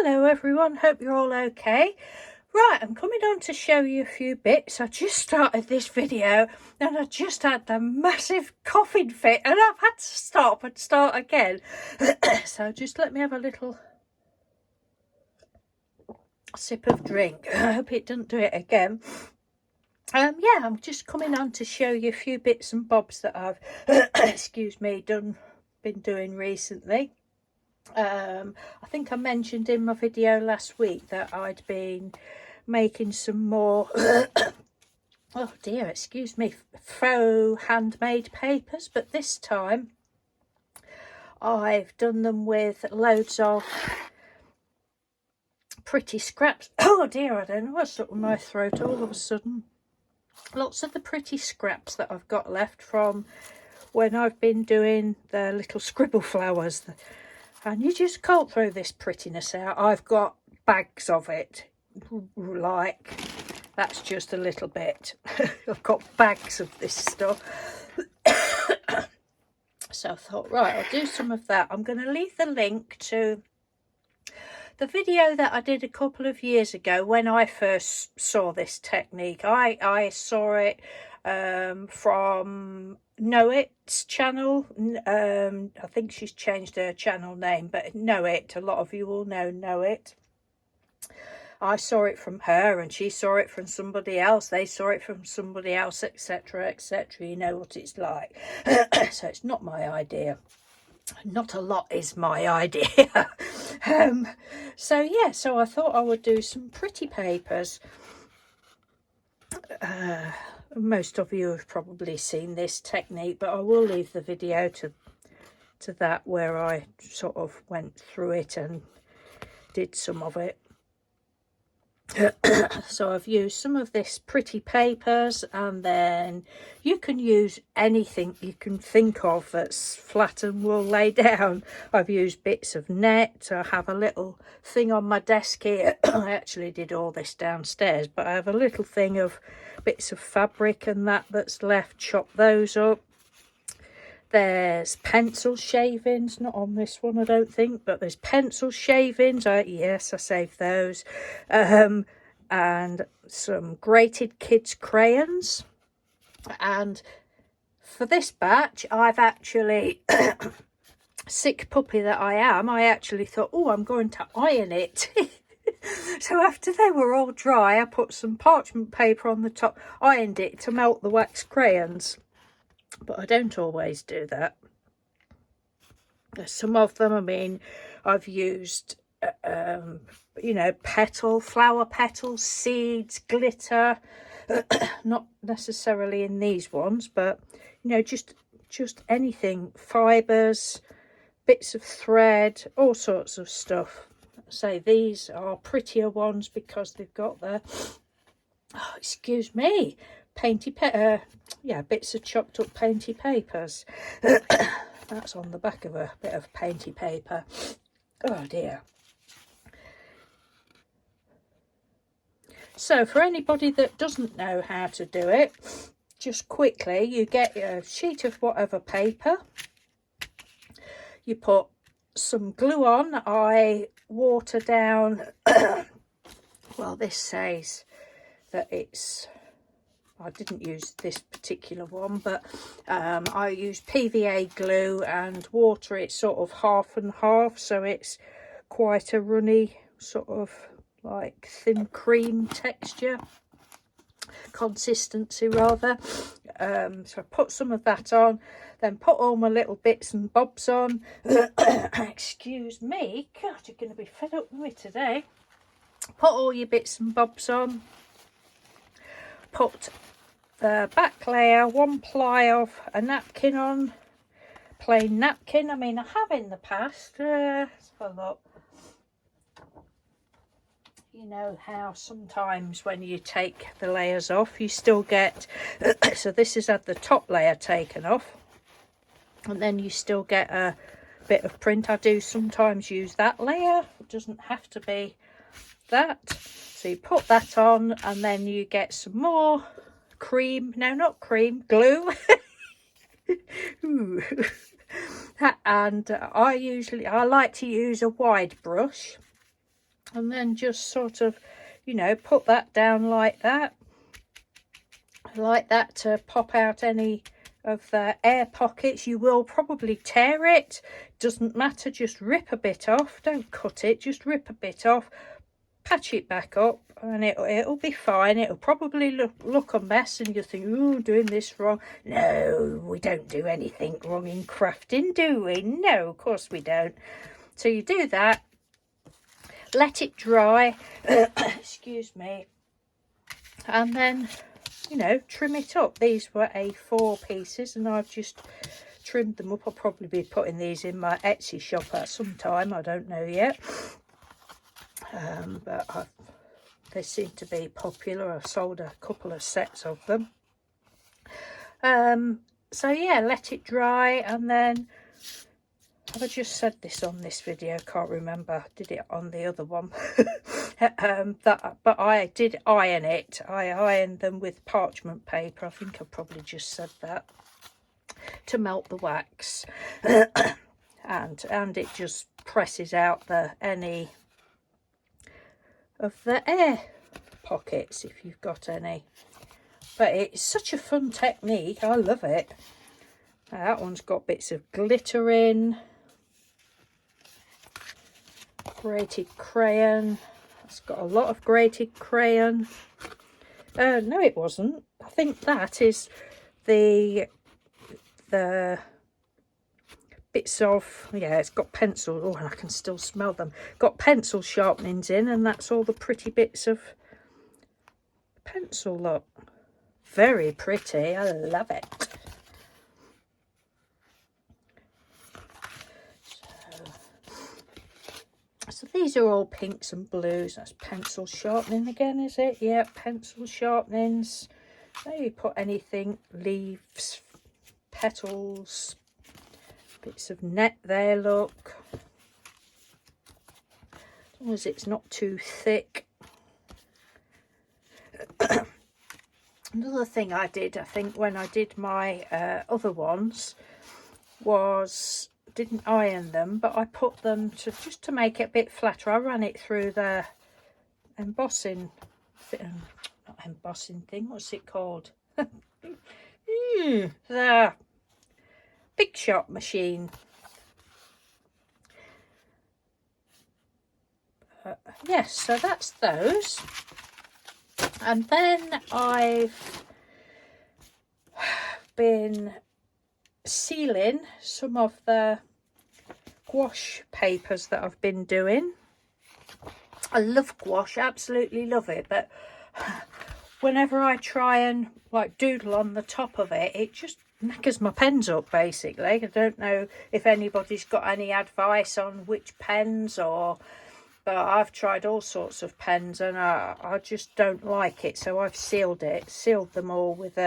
Hello everyone, hope you're all okay. Right, I'm coming on to show you a few bits. I just started this video and I just had the massive coughing fit and I've had to stop and start again. So just let me have a little sip of drink. I hope it doesn't do it again. Yeah, I'm just coming on to show you a few bits and bobs that I've excuse me, been doing recently. I think I mentioned in my video last week that I'd been making some more oh dear, excuse me, faux handmade papers, but this time I've done them with loads of pretty scraps. Oh dear, I don't know what's up with my throat all of a sudden. Lots of the pretty scraps that I've got left from when I've been doing the little scribble flowers, and you just can't throw this prettiness out. I've got bags of it, like that's just a little bit. I've got bags of this stuff. So I thought, right, I'll do some of that. I'm going to leave the link to the video that I did a couple of years ago when I first saw this technique. I saw it from Know It's channel. I think she's changed her channel name, but Know It, a lot of you will know It. I saw it from her and she saw it from somebody else. They saw it from somebody else, etc, etc. You know what it's like. So it's not my idea. Not a lot is my idea. So yeah, so I thought I would do some pretty papers. Most of you have probably seen this technique, but I will leave the video to that where I sort of went through it and did some of it. So I've used some of this pretty papers, and then you can use anything you can think of that's flat and will lay down. I've used bits of net. I have a little thing on my desk here. I actually did all this downstairs, but I have a little thing of bits of fabric and that's left. Chop those up. There's pencil shavings, not on this one I don't think, but there's pencil shavings. Yes, I saved those. And some grated kids crayons. And for this batch, I've actually, sick puppy that I am, I actually thought, oh, I'm going to iron it. So after they were all dry, I put some parchment paper on the top, ironed it to melt the wax crayons. But I don't always do that. Some of them, I mean, I've used, you know, flower petals, seeds, glitter. Not necessarily in these ones, but, you know, just anything. Fibres, bits of thread, all sorts of stuff. So these are prettier ones because they've got the, oh, excuse me, bits of chopped up painty papers. That's on the back of a bit of painty paper. Oh dear. So for anybody that doesn't know how to do it, just quickly, you get a sheet of whatever paper, you put some glue on. I water down well, this says that it's, I didn't use this particular one, but I used PVA glue and water it sort of half and half, so it's quite a runny sort of like thin cream texture, consistency rather. So I put some of that on, then put all my little bits and bobs on. Excuse me, God, you're going to be fed up with me today. Put all your bits and bobs on. Put the back layer, one ply of a napkin on, plain napkin. I mean, I have in the past. Let's have a look. You know how sometimes when you take the layers off, you still get, so this has had the top layer taken off, and then you still get a bit of print. I do sometimes use that layer. It doesn't have to be that. So you put that on, and then you get some more cream, no, not cream, glue. And I like to use a wide brush, and then just sort of, you know, put that down like that to pop out any of the air pockets. You will probably tear it, doesn't matter, just rip a bit off, don't cut it, just rip a bit off, patch it back up, and it'll be fine. It'll probably look a mess, and you'll think, oh, doing this wrong. No, we don't do anything wrong in crafting, do we? No, of course we don't. So you do that, let it dry, excuse me, and then, you know, trim it up. These were A4 pieces, and I've just trimmed them up. I'll probably be putting these in my Etsy shop at some time, I don't know yet. But they seem to be popular. I've sold a couple of sets of them. So yeah, let it dry, and then, have I just said this on this video? Can't remember. I did it on the other one. But I did iron it. I ironed them with parchment paper. I think I probably just said that, to melt the wax. and it just presses out any of the air pockets, if you've got any. But it's such a fun technique. I love it. Now, that one's got bits of glitter in. Grated crayon. It's got a lot of grated crayon. No, it wasn't. I think that is the bits of, yeah, it's got pencil. Oh, and I can still smell them. Got pencil sharpenings in, and that's all the pretty bits of pencil. Look, very pretty. I love it. So these are all pinks and blues. That's pencil sharpening again, is it? Yeah, pencil sharpenings. There you put anything, leaves, petals, bits of net there, look. As long as it's not too thick. Another thing I did, I think, when I did my other ones, was didn't iron them, but I put them to, just to make it a bit flatter, I ran it through the embossing, not embossing thing, what's it called? The Big Shot machine. Yes, so that's those. And then I've been sealing some of the gouache papers that I've been doing. I love gouache, absolutely love it, but whenever I try and like doodle on the top of it, it just knackers my pens up, basically. I don't know if anybody's got any advice on which pens, but I've tried all sorts of pens, and I just don't like it, so I've sealed them all with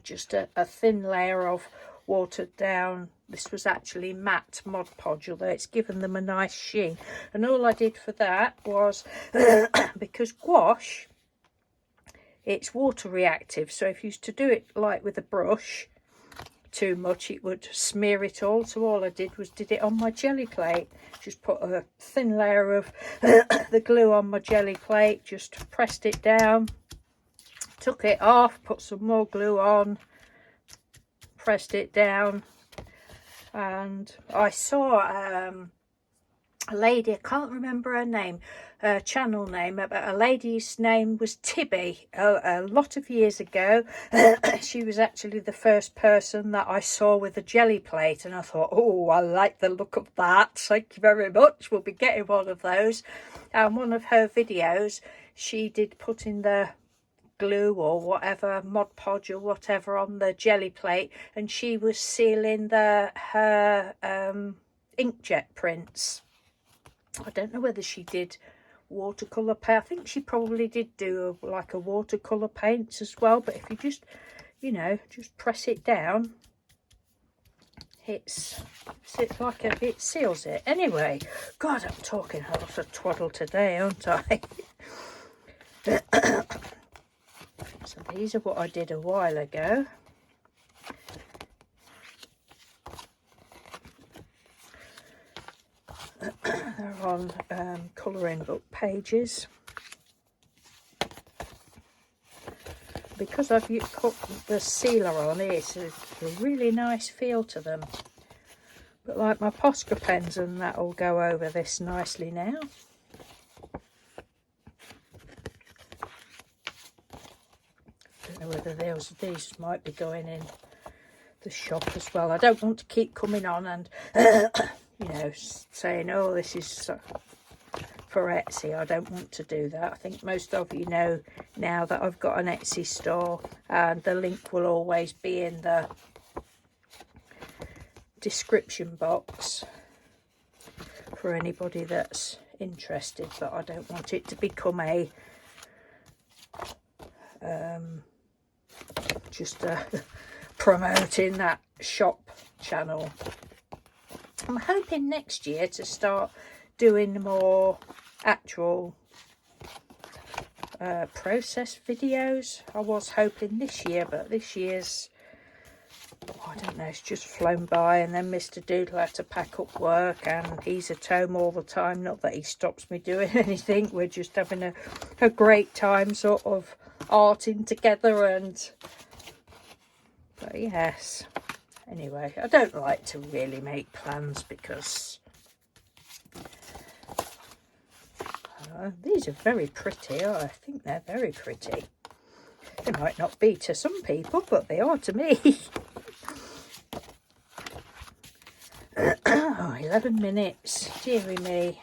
just a thin layer of watered down, this was actually matte Mod Podge, although it's given them a nice sheen. And all I did for that was because gouache, it's water reactive, so if you used to do it like with a brush too much, it would smear it all. So all I did was did it on my jelly plate, just put a thin layer of the glue on my jelly plate, just pressed it down, took it off, put some more glue on, pressed it down. And I saw a lady, I can't remember her name, her channel name, but a lady's name was Tibby a lot of years ago. She was actually the first person that I saw with a jelly plate, and I thought, oh, I like the look of that, thank you very much, we'll be getting one of those. And one of her videos, she did put in the glue or whatever, Mod Podge or whatever, on the jelly plate, and she was sealing her inkjet prints. I don't know whether she did watercolour paint. I think she probably did do like a watercolour paints as well, but if you just, you know, just press it down, it's like it seals it. Anyway, God, I'm talking a lot of twaddle today, aren't I? So these are what I did a while ago. They're on colouring book pages. Because I've put the sealer on, it's a really nice feel to them. But like my Posca pens and that will go over this nicely now. Don't know whether these might be going in the shop as well. I don't want to keep coming on and you know, saying, oh, this is for Etsy. I don't want to do that. I think most of you know now that I've got an Etsy store, and the link will always be in the description box for anybody that's interested. But I don't want it to become a just promoting that shop channel. I'm hoping next year to start doing more actual process videos. I was hoping this year, but this year's, I don't know, it's just flown by. And then Mr. Doodle had to pack up work, and he's at home all the time. Not that he stops me doing anything. We're just having a great time sort of arting together. And but yes, anyway, I don't like to really make plans because these are very pretty. Oh, I think they're very pretty. They might not be to some people, but they are to me. Oh, 11 minutes. Deary me.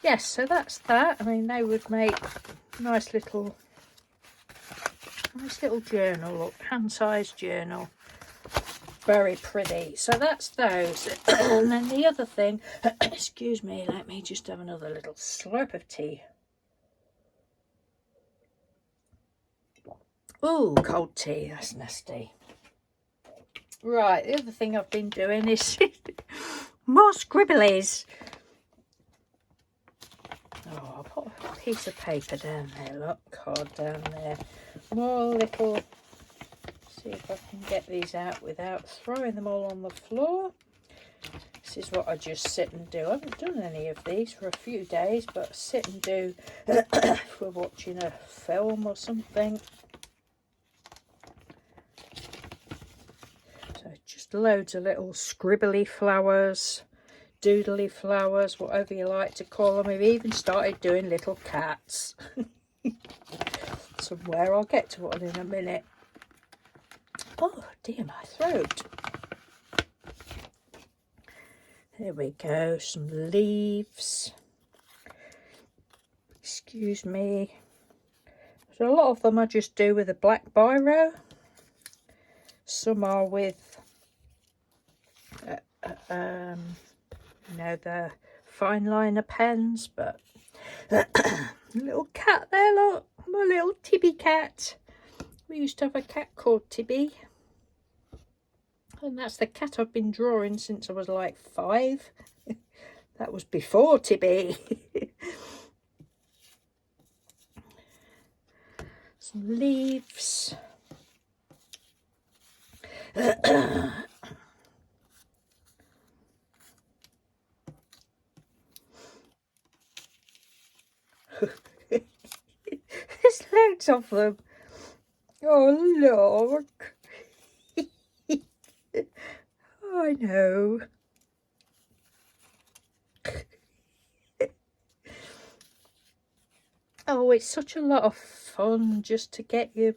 Yes, so that's that. I mean, they would make nice little journal, look, hand-sized journal. Very pretty. So that's those. And then the other thing, excuse me, let me just have another little slurp of tea. Ooh, cold tea, that's nasty. Right, the other thing I've been doing is more scribblies. Oh, I'll put a piece of paper down there, look, card down there. More little, see if I can get these out without throwing them all on the floor. This is what I just sit and do. I haven't done any of these for a few days, but sit and do if we're watching a film or something. So just loads of little scribbly flowers, doodly flowers, whatever you like to call them. We've even started doing little cats. Somewhere, I'll get to one in a minute. Oh dear, my throat. There we go, some leaves. Excuse me. So a lot of them I just do with a black biro. Some are with you know, the fine liner pens, but little cat there, look, my little Tibby cat. We used to have a cat called Tibby, and that's the cat I've been drawing since I was like 5. That was before Tibby. Some leaves. There's loads of them. Oh, look. Oh, I know. Oh, it's such a lot of fun just to get your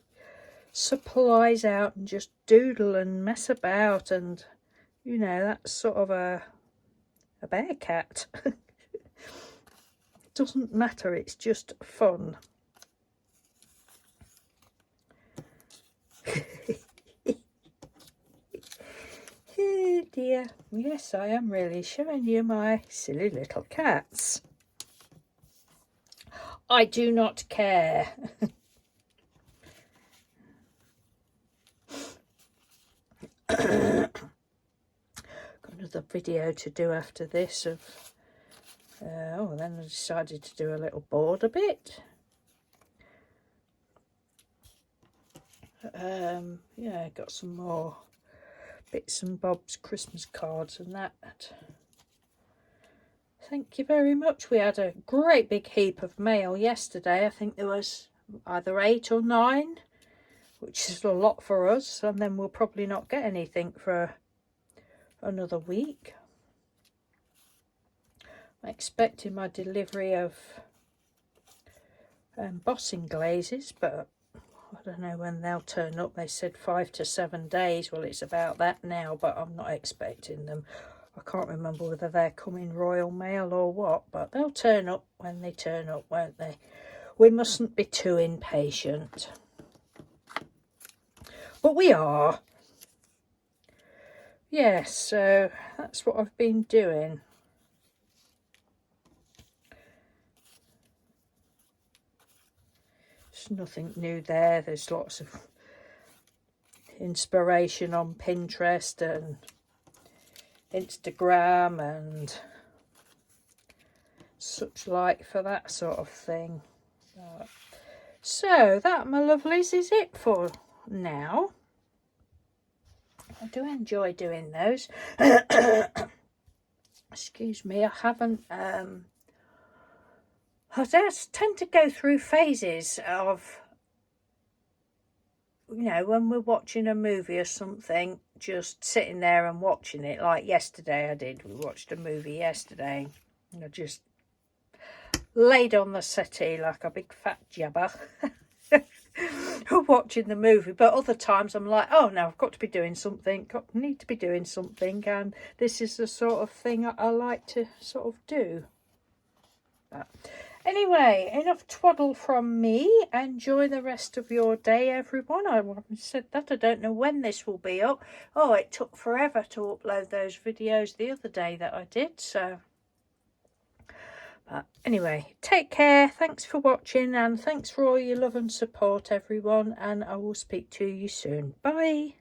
supplies out and just doodle and mess about, and you know, that's sort of a bear cat. It doesn't matter, it's just fun. Oh dear, yes, I am really showing you my silly little cats. I do not care. Got another video to do after this of oh, then I decided to do a little border bit. Yeah, got some more bits and bobs, Christmas cards and that. Thank you very much. We had a great big heap of mail yesterday. I think there was either 8 or 9, which is a lot for us, and then we'll probably not get anything for another week. I'm expecting my delivery of embossing glazes, but I don't know when they'll turn up. They said 5 to 7 days. Well, it's about that now, but I'm not expecting them. I can't remember whether they're coming Royal Mail or what, but they'll turn up when they turn up, won't they? We mustn't be too impatient. But we are. Yes, so that's what I've been doing. There's nothing new there. There's lots of inspiration on Pinterest and Instagram and such like for that sort of thing. So that, my lovelies, is it for now. I do enjoy doing those. Excuse me, I haven't I just tend to go through phases of, you know, when we're watching a movie or something, just sitting there and watching it. Like yesterday I did. We watched a movie yesterday. And I just laid on the settee like a big fat jabber watching the movie. But other times I'm like, oh no, I've got to be doing something. Need to be doing something. And this is the sort of thing I like to sort of do. But anyway, enough twaddle from me. Enjoy the rest of your day, everyone. I haven't said that. I don't know when this will be up. Oh, it took forever to upload those videos the other day that I did. So, but anyway, take care. Thanks for watching and thanks for all your love and support, everyone. And I will speak to you soon. Bye.